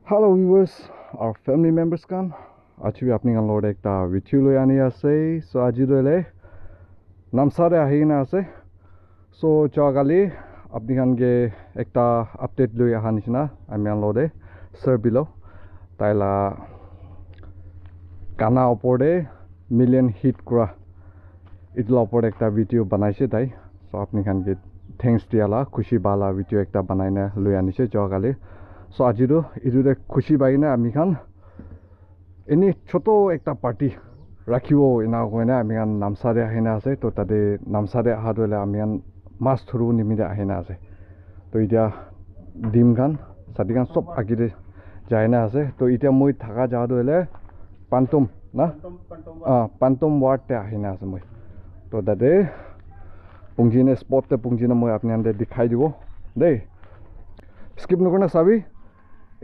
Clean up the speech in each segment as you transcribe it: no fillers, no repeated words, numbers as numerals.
Hello viewers, our family members kan. Actually, apni kan lord ekta video loi ani ase. So aji doile namsare ahi na ase. So chagali apni kan ge ekta update loi aha nishina. Ami kan lode sir below. Taila kana opor de million hit kura. Itla opor ekta video banaise tai. So apni kan ge thanks diala khushi bala video ekta banai na loi anise chagali. So ajido idude khushi bai na ami kan ini choto ekta party rakhibo ina koina ami kan namsare ahina ase to tade namsare ahadole ami kan mas thuru nimide ahina ase to itia dim kan sadi kan sob agide jaina ase to itia moi thaka jado ele pantum na pantum ward te ahina ase moi to tade pungjine spot te pungjine moi apni ande dikhai dibo dei skip nokona sabi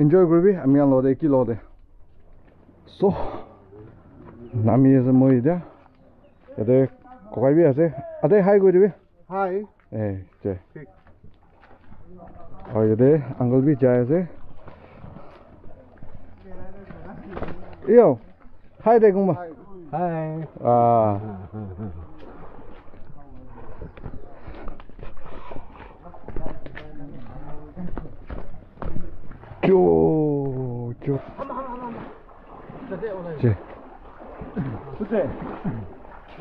enjoy করবি আমি আর লদে কি লদে so নামি আছে মই এটা এতে ককাইবি আছে আদে হাই কই দিবি হাই এ জে ঠিক আর এতে আঙ্কেল বি যায় আছে ইয়ো হাই দে গুমা হাই 쭉. 제. 그때.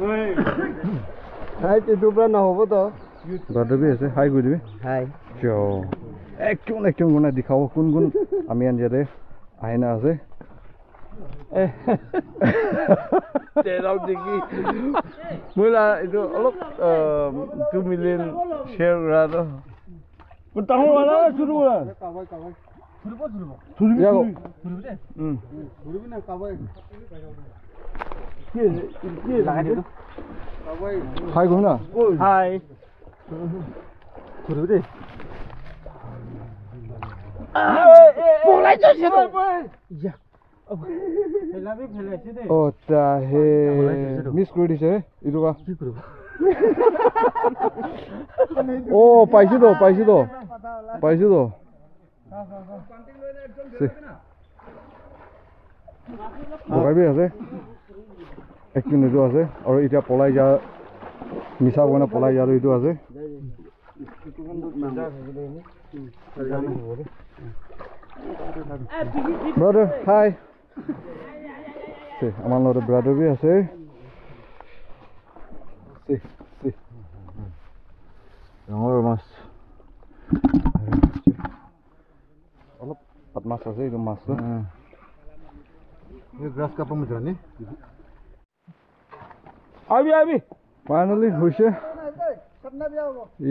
왜? 하이 때 두번 나오거든. 바드비에서 하이 구드비. 하이. 저. 액경 거나 दिखाओ कुन आमियान जरे आइना আছে তেরাও দেখি মোলা itu অলপ 2 million share রাদো কোন তাহো वाला শুরু করা কাবাই ধরবি দে ধরবি না কাবাই কি লাগাই দে কাবাই হাই গো না হাই ধরবি দে পলাই যাচ্ছে তো ইয়া ফেলাবি ফেলাইছে দে ও তা হে মিস করে দিছে ইটুকা কি করব ও পাইছি তো বগাইবি আছে এক মিনিটো আছে আৰু এতিয়া পলাই যা মিছা কোনে পলাই যাৰো ইটো আছে brother hi see আমাৰ লৰে brother বি আছে see ডাঙৰ মাছ অলপ পাত মাছ আছে এইটো মাছটো এই গ্ৰাছ কাপ মুজৰা নি আবি ফাইনালি হৈছে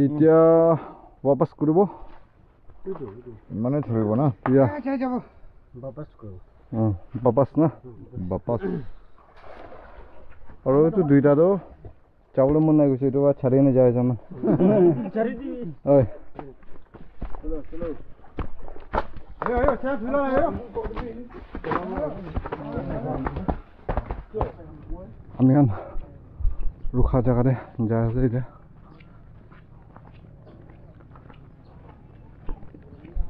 এতিয়া वापस কৰিব মানে ধৰিব না ইয়া যাব वापस কৰিব वापस না वापस আৰু এইটো দুইটাটো চাবলৈ মন নাই গৈছে এইটো ছাড়ি নে যায় জানো ছাড়ি দি ওই চলো আয়ো চাপ লো আয়ো আমি এখন রুখা জায়গাতে যাই আছে এতিয়া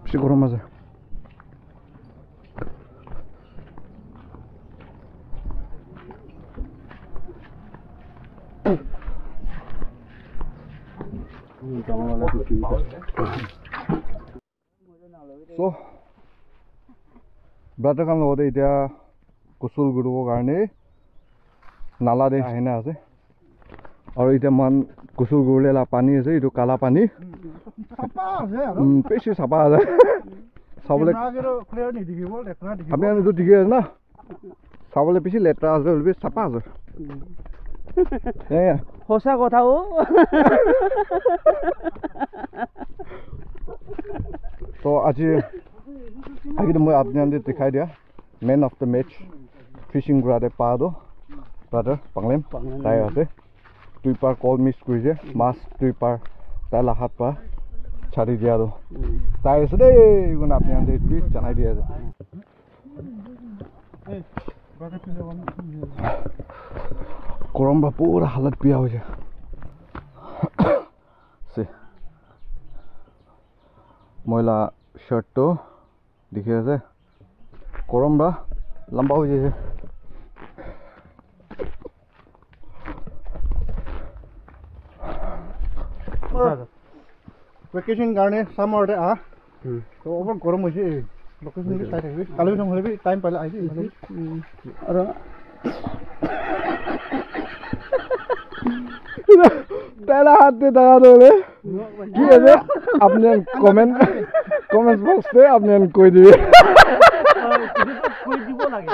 বেশি গরম আছে so brother kan lode এতিয়া কুসুল গুৰুবৰ কাৰণে নালা দে আহিনা আছে আৰু এতিয়া মান কুসুল গুৰলেলা পানী আছে ইটো কালা পানী সাপা আছে আৰু বেছি সাপা আছে চাবলে ক্লিয়াৰ নি দেখিব লেটৰা দেখিব আপুনি আনি তো ঠিকে আছে না চাবলে বেছি লেটৰা আছে হলবে সাপা আছে হোসা কথা ও তো আজি আগে মই আপনাদের দেখাই দিয়া ম্যান অফ দ্য ম্যাচ ফিশিং গ্রাডে পাদো ব্রাদার পাংলেম তাই আছে দুই পার কল মিস করেছে মাছ দুই পার তাইলা হাত পা ছাড়ি দিয়া আৰু তাই আছে দেই কোন আপনাদের বি জানাই দিয়া আছে গরম বা পুরা হালত পিয়া হয়েছে ময়লা শার্ট তো দেখে আছে गरम बा लंबा हो जाए वेकेशन गाने समर दे आ तो ओवर गरम हो जाए लोकेशन के साइड है काले भी होले भी टाइम पहले आई थी अरे पहला हाथ पे दगा दो ले की है अपने कमेंट बॉक्स पे अपने कोई दिए कोई দিব লাগে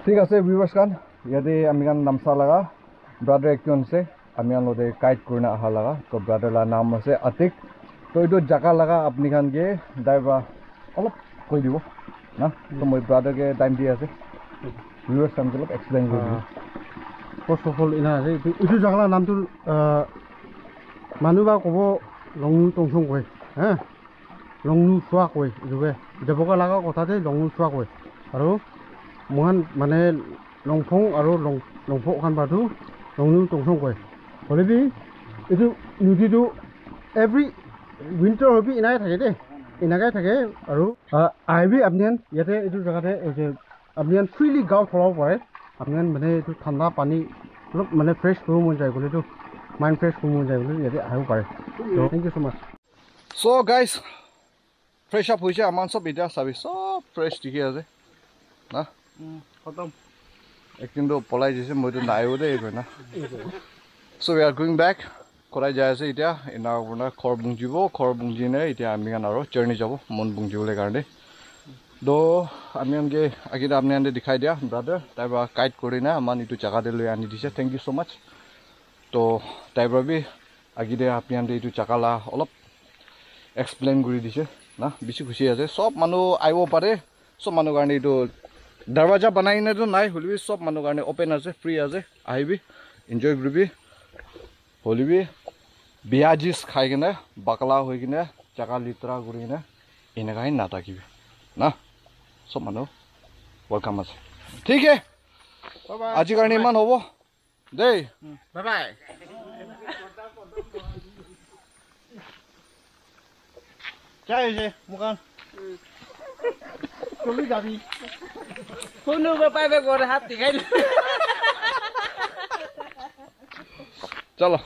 ঠিক আছে ভিউয়ার্স কান ইয়াতে আমি কান নামসা লাগা ব্রাদার একজন আছে আমি আনলোতে কাইট করনা আহা লাগা তো ব্রাদার লা নাম আছে আতিক তো এইটো জায়গা লাগা আপনি কান গে দাইবা অলপ কই দিব না তো মই ব্রাদার কে টাইম দি আছে ভিউয়ার্স কান অলপ এক্সপ্লেইন কৰি দিব ফাৰ্স্ট অফ অল ইনা আছে এইটো জায়গাৰ নামটো মানুহ বা কব লংনু টংসং কয় হা লংনু চোৱা কয় এইটোকে দেবকা লাগা কথাতে লংনু চোৱা কয় আৰু মহান মানে লংফং আৰু লংফং খান বাদু লংনু টংসং কয় হলেবি এইটো নদীটো এভৰি উইন্টাৰ হবি ইনাই থাকে দেই ইনাকাই থাকে আৰু আহিবি আপুনি ইয়াতে এইটো জেগাতে আপুনি ফ্ৰীলি গাঁও চলাব পাৰে আপুনি মানে এইটো ঠাণ্ডা পানী অলপ মানে ফ্ৰেছ কৰিব মন যায় গ'লেতো মাইণ্ড ফ্ৰেছ কৰিব মন যায় গ'লে ইয়াতে আহিব পাৰে thank you so' much so guys fresh up হৈছে আমাৰ চব এতিয়া চাবি চব ফ্ৰেছ ঠিকে আছে না খতম একদিনটো পলাই দিছে মইতো নাইও দেই এইটো না চ' উই আৰ গোয়িং বেক কৰাই যাই আছে এতিয়া এনা আপোনাৰ খৰ বুঞ্জিব খৰ বুঞ্জিনে এতিয়া আমি আৰু জাৰ্ণি যাব মন বুঞ্জিবলৈ কাৰণে তো আমি আনকে আগিতে আপনি আনকে দেখাই দিয়া ব্ৰাদাৰ তাইবা কাইট কৰি না আমাৰ এইটো জাগাতে লৈ আনি দিছে থেংক ইউ ছ' মাছ তো তাইবা বি আগিতে আপনি আনকে এইটো জাগালা অলপ এক্সপ্লেইন কৰি দিছে না বেছি খুচি আছে সব মানুহ আহিব পাৰে সব মানুহ কাৰণে এইটো দৰৱাজা বনাই কিনেতো নাই হ'লেবি সব মানুহ কাৰণে অপেন আছে ফ্ৰী আছে আহিবি এনজয় কৰিবি হ'লেবি বিয়া জিচ খাই কিনে বাকলা হৈ কিনে জাগা লিতৰা কৰি কিনে এনেকাই নাথাকিবি না সব মানুহ ওয়েলকাম আছে ঠিক হে আজি কাৰণে ইমান হ'ব দেই বাই বাই যাই হৈছে মুকান চলি যাবি কোনো বাপাই বে গৰ হাত দেখাই চলো